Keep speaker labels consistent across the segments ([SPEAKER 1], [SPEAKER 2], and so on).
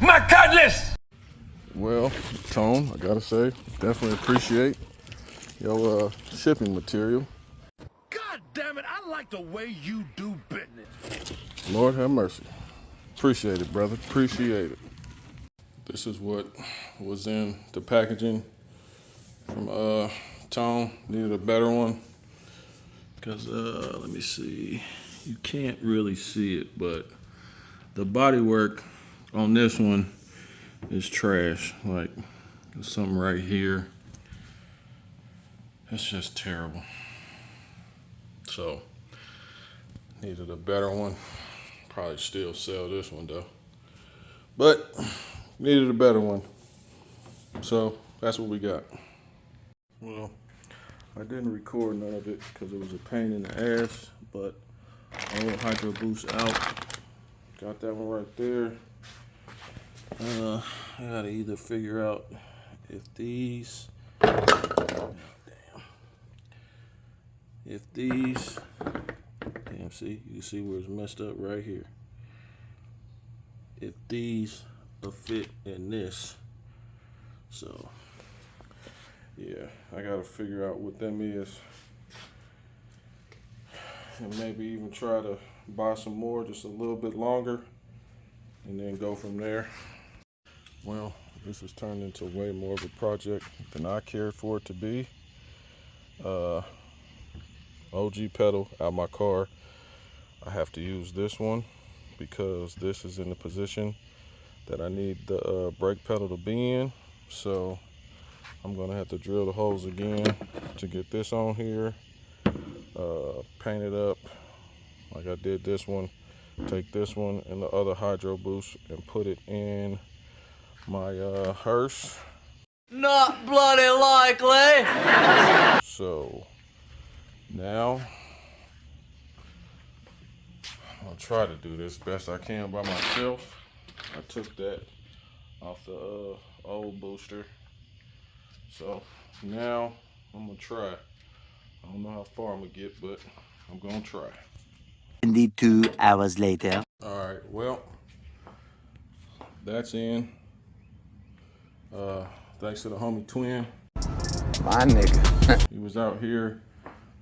[SPEAKER 1] My goodness!
[SPEAKER 2] Well, Tone, I gotta say, definitely appreciate your shipping material.
[SPEAKER 1] God damn it, I like the way you do business.
[SPEAKER 2] Lord have mercy. Appreciate it, brother. Appreciate it. This is what was in the packaging from Tone. Needed a better one. Because, let me see. You can't really see it, but the bodywork on this one is trash. Like, there's something right here. It's just terrible. So, needed a better one. Probably still sell this one though. But, needed a better one. So, that's what we got. Well, I didn't record none of it because it was a pain in the ass, but old Hydroboost out. Got that one right there. I gotta either figure out if these, see, you can see where it's messed up right here. If these will fit in this. So, yeah, I gotta figure out what them is. And maybe even try to buy some more, just a little bit longer, and then go from there. Well, this has turned into way more of a project than I cared for it to be. OG pedal out my car. I have to use this one because this is in the position that I need the brake pedal to be in. So I'm gonna have to drill the holes again to get this on here, paint it up like I did this one, take this one and the other Hydroboost and put it in my hearse.
[SPEAKER 3] Not bloody likely.
[SPEAKER 2] So now I'll try to do this best I can by myself. I took that off the old booster. So now I'm gonna try. I don't know how far I'm gonna get, but I'm gonna try.
[SPEAKER 4] 22 hours later.
[SPEAKER 2] All right, well, that's in. Thanks to the homie Twin.
[SPEAKER 4] My nigga.
[SPEAKER 2] He was out here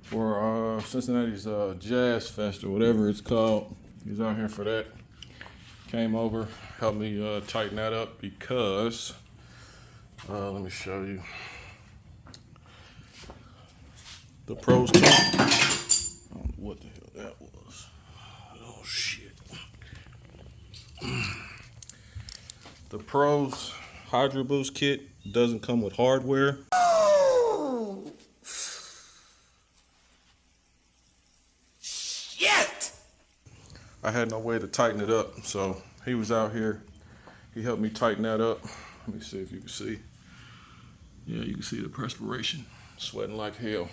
[SPEAKER 2] for Cincinnati's Jazz Fest or whatever it's called. He was out here for that. Came over, helped me tighten that up because, let me show you. The pros kit. I don't know what the hell that was. Oh shit. The pros Hydroboost kit doesn't come with hardware.
[SPEAKER 3] Oh, shit!
[SPEAKER 2] I had no way to tighten it up, so he was out here. He helped me tighten that up. Let me see if you can see. Yeah, you can see the perspiration, sweating like hell.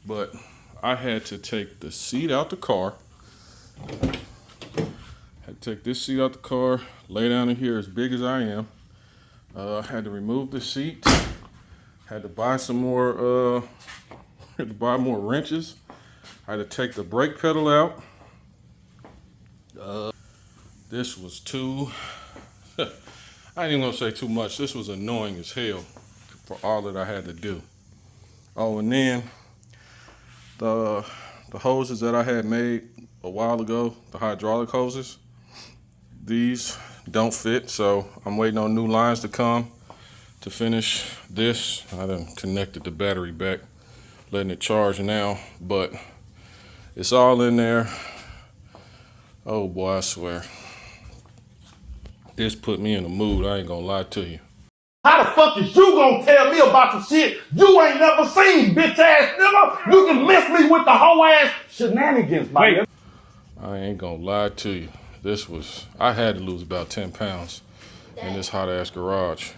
[SPEAKER 2] But I had to take the seat out the car. Had to take this seat out the car, lay down in here as big as I am. Had to remove the seat. Had to buy some more, had to buy more wrenches. I had to take the brake pedal out. This was too, I ain't even gonna say too much. This was annoying as hell for all that I had to do. Oh, and then the hoses that I had made a while ago, the hydraulic hoses, these don't fit, so I'm waiting on new lines to come to finish this. I done connected the battery back, letting it charge now, but it's all in there. Oh boy, I swear. This put me in a mood, I ain't gonna lie to you.
[SPEAKER 5] How the fuck is you gonna tell me about some shit you ain't never seen, bitch ass nigga? You can miss me with the whole ass shenanigans, man.
[SPEAKER 2] I ain't gonna lie to you. I had to lose about 10 pounds in this hot ass garage.